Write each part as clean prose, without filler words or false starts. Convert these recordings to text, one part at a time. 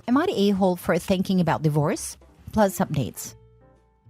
Am I the a-hole for thinking about divorce? Plus updates.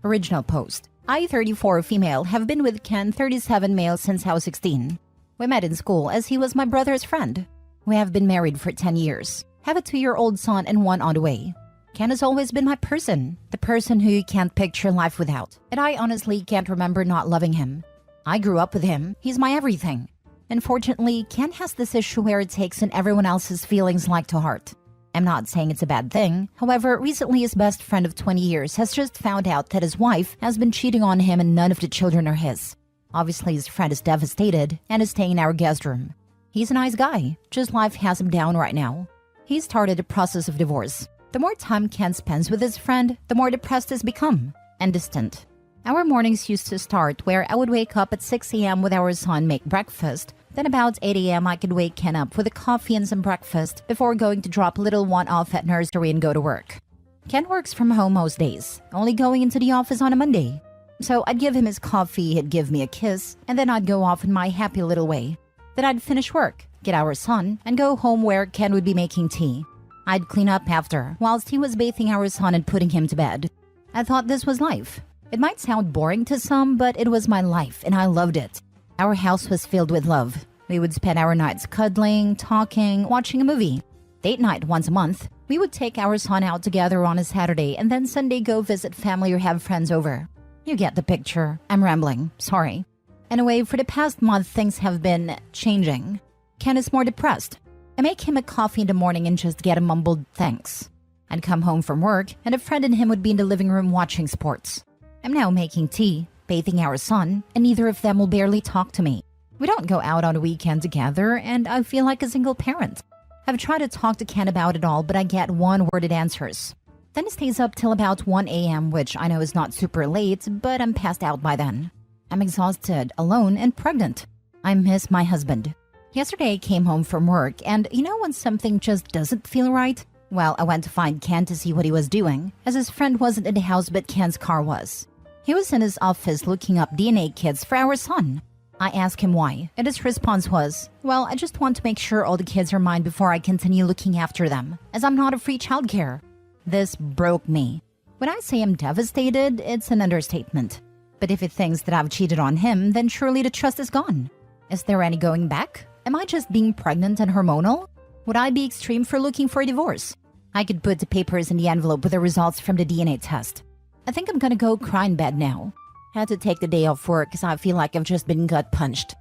Original post. I, 34 female, have been with Ken, 37 male, since I was 16. We met in school as he was my brother's friend. We have been married for 10 years, have a 2-year-old son and one on the way. Ken has always been my person, the person who you can't picture life without, and I honestly can't remember not loving him. I grew up with him, he's my everything. Unfortunately, Ken has this issue where it takes in everyone else's feelings like to heart. I'm not saying it's a bad thing. However, recently his best friend of 20 years has just found out that his wife has been cheating on him and none of the children are his. Obviously, his friend is devastated and is staying in our guest room. He's a nice guy, just life has him down right now. He started a process of divorce. The more time Ken spends with his friend, the more depressed he's become and distant. Our mornings used to start where I would wake up at 6 a.m. with our son, make breakfast. Then about 8 a.m. I could wake Ken up with a coffee and some breakfast before going to drop little one off at nursery and go to work. Ken works from home most days, only going into the office on a Monday. So I'd give him his coffee, he'd give me a kiss, and then I'd go off in my happy little way. Then I'd finish work, get our son, and go home where Ken would be making tea. I'd clean up after, whilst he was bathing our son and putting him to bed. I thought this was life. It might sound boring to some, but it was my life, and I loved it. Our house was filled with love. We would spend our nights cuddling, talking, watching a movie. Date night once a month. We would take our son out together on a Saturday and then Sunday go visit family or have friends over. You get the picture. I'm rambling. Sorry. Anyway, for the past month, things have been changing. Ken is more depressed. I make him a coffee in the morning and just get a mumbled thanks. I'd come home from work and a friend and him would be in the living room watching sports. I'm now making tea, bathing our son, and neither of them will barely talk to me. We don't go out on a weekend together, and I feel like a single parent. I've tried to talk to Ken about it all, but I get one-worded answers. Then he stays up till about 1 a.m., which I know is not super late, but I'm passed out by then. I'm exhausted, alone, and pregnant. I miss my husband. Yesterday I came home from work, and you know when something just doesn't feel right? Well, I went to find Ken to see what he was doing, as his friend wasn't in the house but Ken's car was. He was in his office looking up DNA kits for our son. I asked him why, and his response was, well, I just want to make sure all the kids are mine before I continue looking after them, as I'm not a free childcare. This broke me. When I say I'm devastated, it's an understatement. But if he thinks that I've cheated on him, then surely the trust is gone. Is there any going back? Am I just being pregnant and hormonal? Would I be extreme for looking for a divorce? I could put the papers in the envelope with the results from the DNA test. I think I'm gonna go cry in bed now. Had to take the day off work because I feel like I've just been gut punched.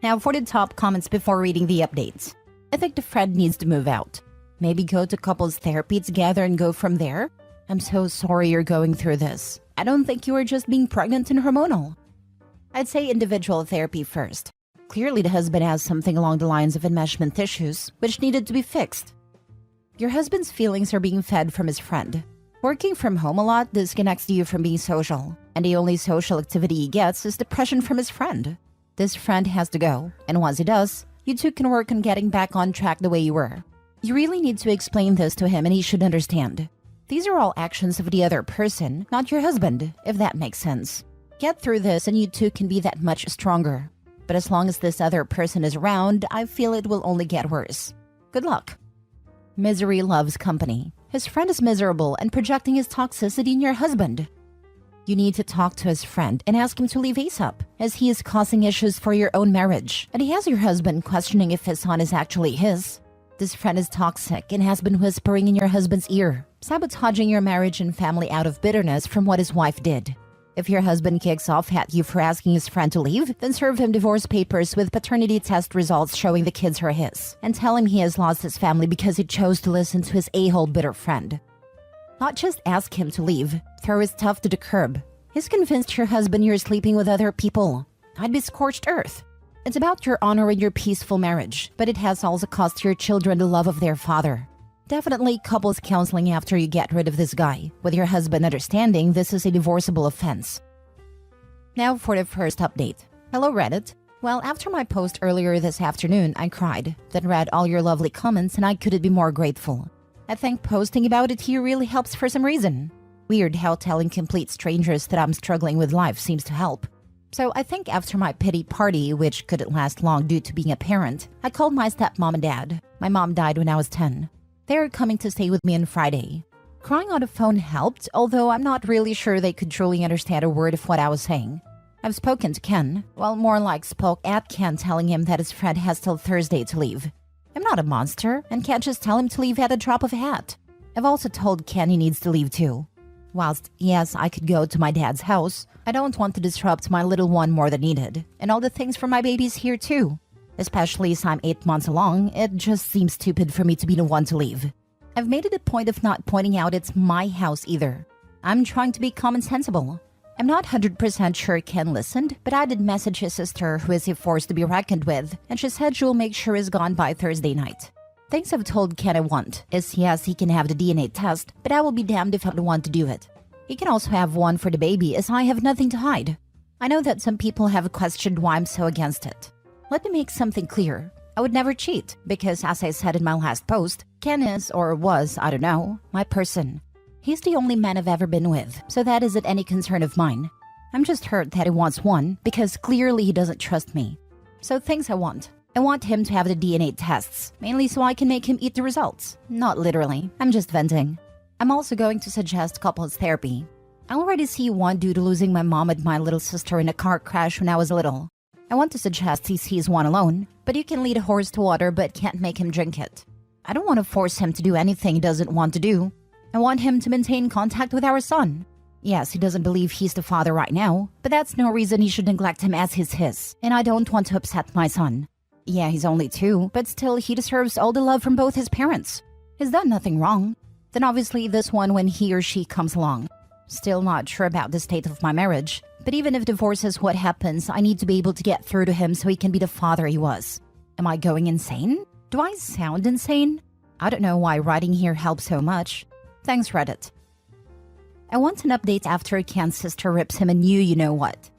Now for the top comments before reading the updates. I think the friend needs to move out. Maybe go to couples therapy together and go from there. I'm so sorry you're going through this. I don't think you are just being pregnant and hormonal. I'd say individual therapy first. Clearly the husband has something along the lines of enmeshment issues, which needed to be fixed. Your husband's feelings are being fed from his friend. Working from home a lot disconnects you from being social, and the only social activity he gets is depression from his friend. This friend has to go, and once he does, you two can work on getting back on track the way you were. You really need to explain this to him and he should understand. These are all actions of the other person, not your husband, if that makes sense. Get through this and you two can be that much stronger. But as long as this other person is around, I feel it will only get worse. Good luck. Misery loves company. His friend is miserable and projecting his toxicity in your husband. You need to talk to his friend and ask him to leave ASAP, as he is causing issues for your own marriage, and he has your husband questioning if his son is actually his. This friend is toxic and has been whispering in your husband's ear, sabotaging your marriage and family out of bitterness from what his wife did. If your husband kicks off at you for asking his friend to leave, then serve him divorce papers with paternity test results showing the kids are his, and tell him he has lost his family because he chose to listen to his a-hole bitter friend. Not just ask him to leave, throw his stuff to the curb. He's convinced your husband you're sleeping with other people. I'd be scorched earth. It's about your honor and your peaceful marriage, but it has also cost your children the love of their father. Definitely couples counseling after you get rid of this guy, with your husband understanding this is a divorceable offense. Now for the first update. Hello Reddit. Well, after my post earlier this afternoon, I cried, then read all your lovely comments and I couldn't be more grateful. I think posting about it here really helps for some reason. Weird how telling complete strangers that I'm struggling with life seems to help. So I think after my pity party, which couldn't last long due to being a parent, I called my stepmom and dad. My mom died when I was 10. They are coming to stay with me on Friday. Crying on the phone helped, although I'm not really sure they could truly understand a word of what I was saying. I've spoken to Ken, well, more like spoke at Ken, telling him that his friend has till Thursday to leave. I'm not a monster and can't just tell him to leave at a drop of a hat. I've also told Ken he needs to leave too. Whilst, yes, I could go to my dad's house, I don't want to disrupt my little one more than needed, and all the things for my baby's here too. Especially as I'm 8 months along, it just seems stupid for me to be the one to leave. I've made it a point of not pointing out it's my house either. I'm trying to be common sensible. I'm not 100% sure Ken listened, but I did message his sister, who is a force to be reckoned with, and she said she'll make sure he's gone by Thursday night. Things I've told Ken I want is yes, he can have the DNA test, but I will be damned if I'm the one to do it. He can also have one for the baby, as I have nothing to hide. I know that some people have questioned why I'm so against it. Let me make something clear. I would never cheat, because as I said in my last post, Ken is, or was, I don't know, my person. He's the only man I've ever been with, so that isn't any concern of mine. I'm just hurt that he wants one, because clearly he doesn't trust me. So things I want him to have the DNA tests, mainly so I can make him eat the results. Not literally, I'm just venting. I'm also going to suggest couples therapy. I already see Wont due to losing my mom and my little sister in a car crash when I was little. I want to suggest he sees one alone, but you can lead a horse to water but can't make him drink it. I don't want to force him to do anything he doesn't want to do. I want him to maintain contact with our son. Yes, he doesn't believe he's the father right now, but that's no reason he should neglect him as his, and I don't want to upset my son. Yeah, he's only 2, but still he deserves all the love from both his parents. He's done nothing wrong. Then obviously this one when he or she comes along. Still not sure about the state of my marriage, but even if divorce is what happens, I need to be able to get through to him so he can be the father he was. Am I going insane? Do I sound insane? I don't know why writing here helps so much. Thanks, Reddit. I want an update after Ken's sister rips him a new you-know-what.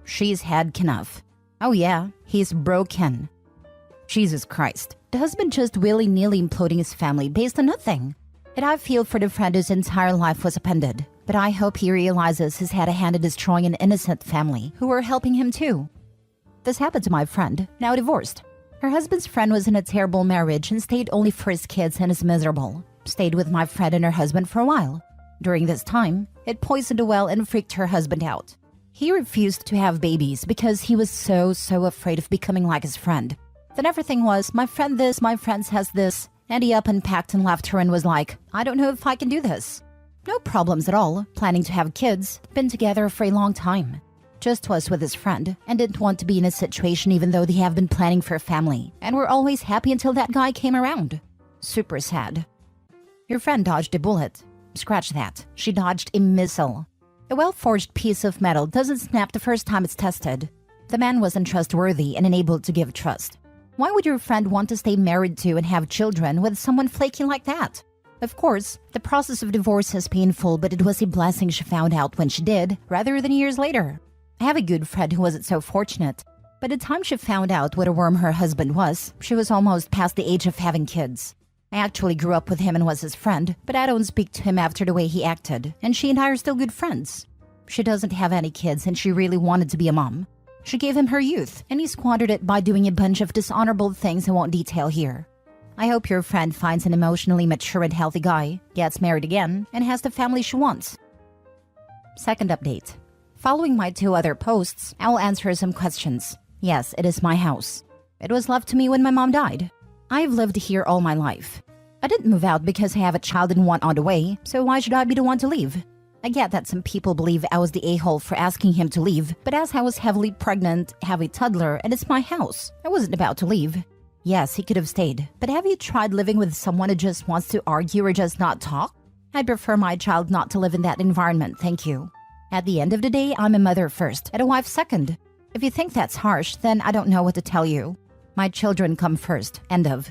She's had enough. Oh yeah, he's broken. Jesus Christ. The husband just willy-nilly imploding his family based on nothing. And I feel for the friend whose entire life was upended. But I hope he realizes he's had a hand in destroying an innocent family who were helping him too. This happened to my friend, now divorced. Her husband's friend was in a terrible marriage and stayed only for his kids and is miserable. Stayed with my friend and her husband for a while. During this time, it poisoned a well and freaked her husband out. He refused to have babies because he was so afraid of becoming like his friend. Then everything was, my friend this, my friend has this, and he up and packed and left her and was like, I don't know if I can do this. No problems at all, planning to have kids, been together for a long time. Just was with his friend, and didn't want to be in a situation even though they have been planning for a family, and were always happy until that guy came around. Super sad. Your friend dodged a bullet. Scratch that, she dodged a missile. A well-forged piece of metal doesn't snap the first time it's tested. The man was untrustworthy and unable to give trust. Why would your friend want to stay married to and have children with someone flaky like that? Of course, the process of divorce is painful, but it was a blessing she found out when she did, rather than years later. I have a good friend who wasn't so fortunate. By the time she found out what a worm her husband was, she was almost past the age of having kids. I actually grew up with him and was his friend, but I don't speak to him after the way he acted, and she and I are still good friends. She doesn't have any kids and she really wanted to be a mom. She gave him her youth, and he squandered it by doing a bunch of dishonorable things I won't detail here. I hope your friend finds an emotionally mature and healthy guy, gets married again, and has the family she wants. Second update. Following my 2 other posts, I will answer some questions. Yes, it is my house. It was left to me when my mom died. I've lived here all my life. I didn't move out because I have a child and one on the way, so why should I be the one to leave? I get that some people believe I was the a-hole for asking him to leave, but as I was heavily pregnant, have a toddler, and it's my house, I wasn't about to leave. Yes, he could have stayed, but have you tried living with someone who just wants to argue or just not talk? I'd prefer my child not to live in that environment, thank you. At the end of the day, I'm a mother first, and a wife second. If you think that's harsh, then I don't know what to tell you. My children come first, end of.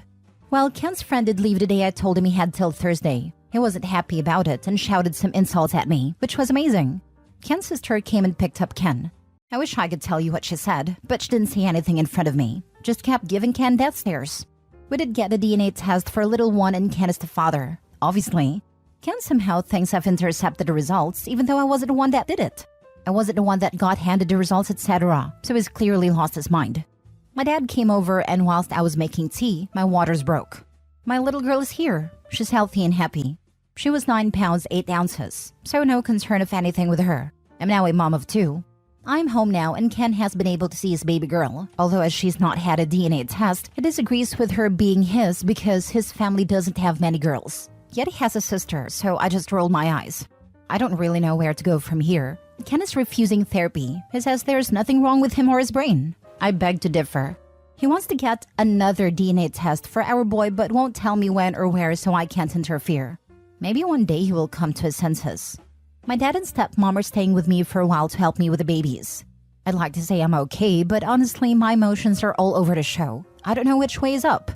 Well, Ken's friend did leave the day I told him he had till Thursday. He wasn't happy about it and shouted some insults at me, which was amazing. Ken's sister came and picked up Ken. I wish I could tell you what she said, but she didn't say anything in front of me. Just kept giving Ken death stares. We did get a DNA test for little one and Ken is the father, obviously. Ken somehow thinks I've intercepted the results even though I wasn't the one that did it. I wasn't the one that got handed the results, etc., so he's clearly lost his mind. My dad came over and whilst I was making tea, my waters broke. My little girl is here. She's healthy and happy. She was 9 pounds 8 ounces, so no concern of anything with her. I'm now a mom of 2. I'm home now and Ken has been able to see his baby girl, although as she's not had a DNA test, he disagrees with her being his because his family doesn't have many girls. Yet he has a sister, so I just rolled my eyes. I don't really know where to go from here. Ken is refusing therapy. He says there's nothing wrong with him or his brain. I beg to differ. He wants to get another DNA test for our boy but won't tell me when or where so I can't interfere. Maybe one day he will come to his senses. My dad and stepmom are staying with me for a while to help me with the babies. I'd like to say I'm okay, but honestly my emotions are all over the show. I don't know which way is up.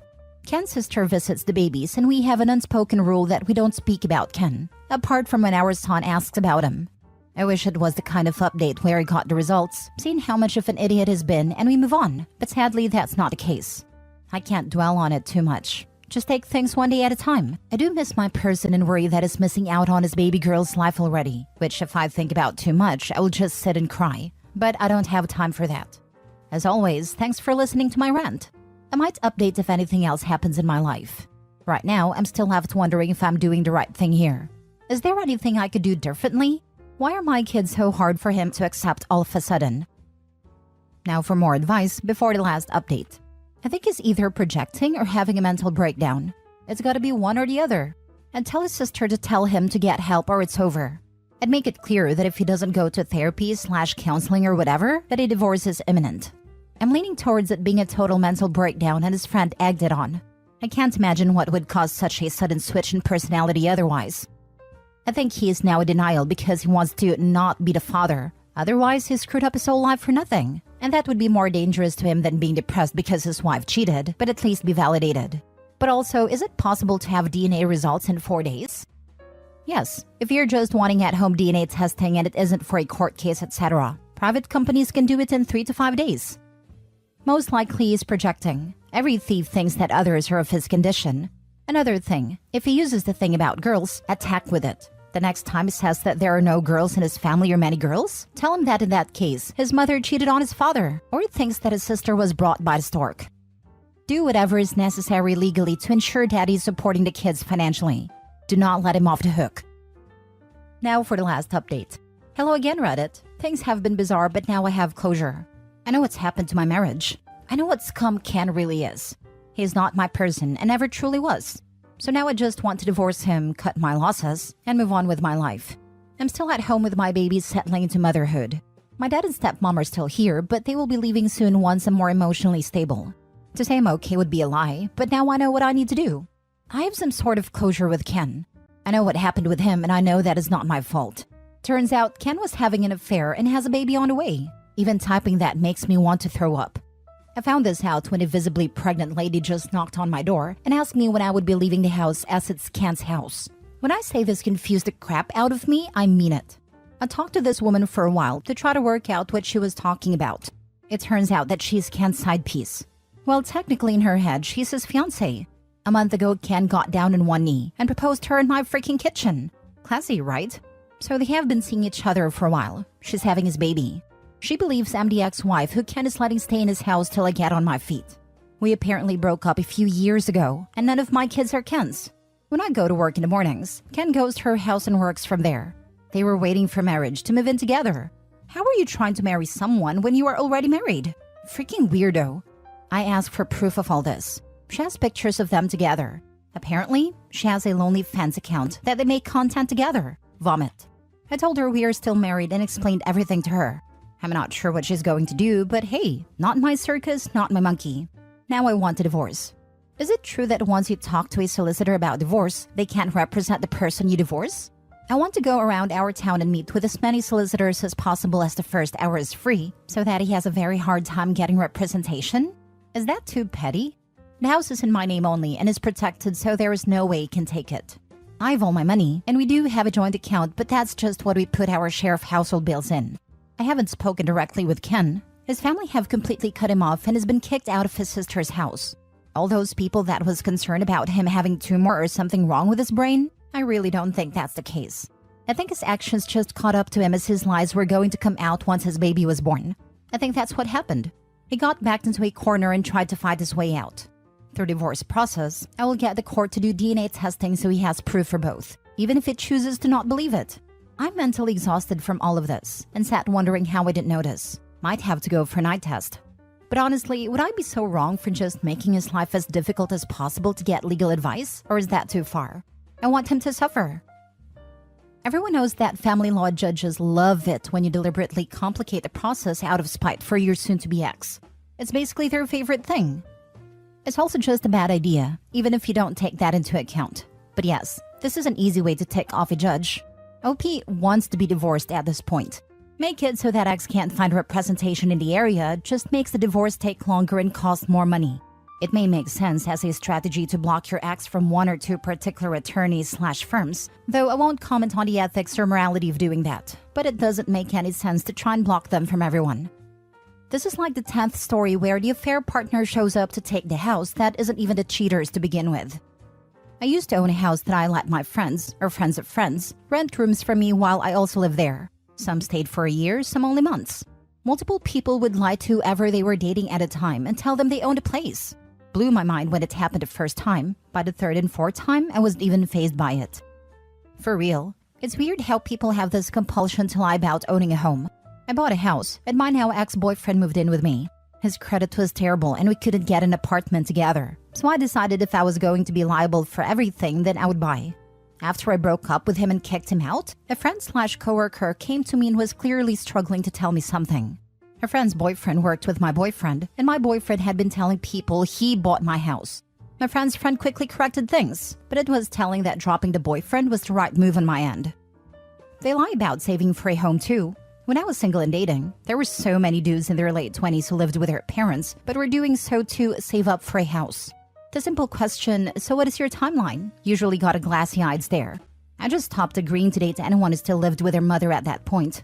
Ken's sister visits the babies and we have an unspoken rule that we don't speak about Ken, apart from when our son asks about him. I wish it was the kind of update where he got the results, seeing how much of an idiot he's been, and we move on. But sadly, that's not the case. I can't dwell on it too much. Just take things one day at a time. I do miss my person and worry that he's missing out on his baby girl's life already, which if I think about too much, I will just sit and cry. But I don't have time for that. As always, thanks for listening to my rant. I might update if anything else happens in my life. Right now, I'm still left wondering if I'm doing the right thing here. Is there anything I could do differently? Why are my kids so hard for him to accept all of a sudden? Now for more advice before the last update. I think he's either projecting or having a mental breakdown. It's gotta be one or the other. And tell his sister to tell him to get help or it's over. And make it clear that if he doesn't go to therapy/counseling or whatever, that a divorce is imminent. I'm leaning towards it being a total mental breakdown and his friend egged it on. I can't imagine what would cause such a sudden switch in personality otherwise. I think he is now in denial because he wants to not be the father. Otherwise, he screwed up his whole life for nothing. And that would be more dangerous to him than being depressed because his wife cheated, but at least be validated. But also, is it possible to have DNA results in 4 days? Yes, if you're just wanting at-home DNA testing and it isn't for a court case, etc. Private companies can do it in 3 to 5 days. Most likely he's projecting. Every thief thinks that others are of his condition. Another thing, if he uses the thing about girls, attack with it. The next time he says that there are no girls in his family or many girls, tell him that in that case, his mother cheated on his father, or he thinks that his sister was brought by the stork. Do whatever is necessary legally to ensure daddy is supporting the kids financially. Do not let him off the hook. Now for the last update. Hello again, Reddit. Things have been bizarre, but now I have closure. I know what's happened to my marriage. I know what scum Ken really is. He's not my person and never truly was. So now I just want to divorce him, cut my losses, and move on with my life. I'm still at home with my babies settling into motherhood. My dad and stepmom are still here, but they will be leaving soon once I'm more emotionally stable. To say I'm okay would be a lie, but now I know what I need to do. I have some sort of closure with Ken. I know what happened with him and I know that is not my fault. Turns out Ken was having an affair and has a baby on the way. Even typing that makes me want to throw up. I found this out when a visibly pregnant lady just knocked on my door and asked me when I would be leaving the house as it's Ken's house. When I say this confused the crap out of me, I mean it. I talked to this woman for a while to try to work out what she was talking about. It turns out that she's Ken's side piece. Well, technically in her head, she's his fiancé. A month ago, Ken got down on one knee and proposed her in my freaking kitchen. Classy, right? So they have been seeing each other for a while. She's having his baby. She believes I'm the ex-wife who Ken is letting stay in his house till I get on my feet. We apparently broke up a few years ago, and none of my kids are Ken's. When I go to work in the mornings, Ken goes to her house and works from there. They were waiting for marriage to move in together. How are you trying to marry someone when you are already married? Freaking weirdo. I asked for proof of all this. She has pictures of them together. Apparently, she has a lonely fans account that they make content together. Vomit. I told her we are still married and explained everything to her. I'm not sure what she's going to do, but hey, not my circus, not my monkey. Now I want a divorce. Is it true that once you talk to a solicitor about divorce, they can't represent the person you divorce? I want to go around our town and meet with as many solicitors as possible as the first hour is free, so that he has a very hard time getting representation? Is that too petty? The house is in my name only and is protected, so there is no way he can take it. I have all my money, and we do have a joint account, but that's just what we put our share of household bills in. I haven't spoken directly with Ken. His family have completely cut him off and has been kicked out of his sister's house. All those people that was concerned about him having a tumor or something wrong with his brain, I really don't think that's the case. I think his actions just caught up to him as his lies were going to come out once his baby was born. I think that's what happened. He got backed into a corner and tried to fight his way out. Through divorce process, I will get the court to do DNA testing so he has proof for both, even if it chooses to not believe it. I'm mentally exhausted from all of this and sat wondering how I didn't notice. Might have to go for an eye test. But honestly, would I be so wrong for just making his life as difficult as possible to get legal advice? Or is that too far? I want him to suffer. Everyone knows that family law judges love it when you deliberately complicate the process out of spite for your soon-to-be ex. It's basically their favorite thing. It's also just a bad idea, even if you don't take that into account. But yes, this is an easy way to tick off a judge. OP wants to be divorced at this point. Make it so that ex can't find representation in the area just makes the divorce take longer and cost more money. It may make sense as a strategy to block your ex from one or two particular attorneys/firms, though I won't comment on the ethics or morality of doing that, but it doesn't make any sense to try and block them from everyone. This is like the 10th story where the affair partner shows up to take the house that isn't even the cheaters to begin with. I used to own a house that I let my friends, or friends of friends, rent rooms from me while I also lived there. Some stayed for a year, some only months. Multiple people would lie to whoever they were dating at a time and tell them they owned a place. Blew my mind when it happened the first time. By the third and fourth time, I wasn't even fazed by it. For real, it's weird how people have this compulsion to lie about owning a home. I bought a house, and my now ex-boyfriend moved in with me. His credit was terrible and we couldn't get an apartment together. So I decided if I was going to be liable for everything, then I would buy. After I broke up with him and kicked him out, a friend/coworker came to me and was clearly struggling to tell me something. Her friend's boyfriend worked with my boyfriend, and my boyfriend had been telling people he bought my house. My friend's friend quickly corrected things, but it was telling that dropping the boyfriend was the right move on my end. They lie about saving for a home too. When I was single and dating, there were so many dudes in their late 20s who lived with their parents, but were doing so to save up for a house. The simple question, so what is your timeline? Usually got a glassy-eyed stare. I just stopped agreeing to date anyone who still lived with their mother at that point.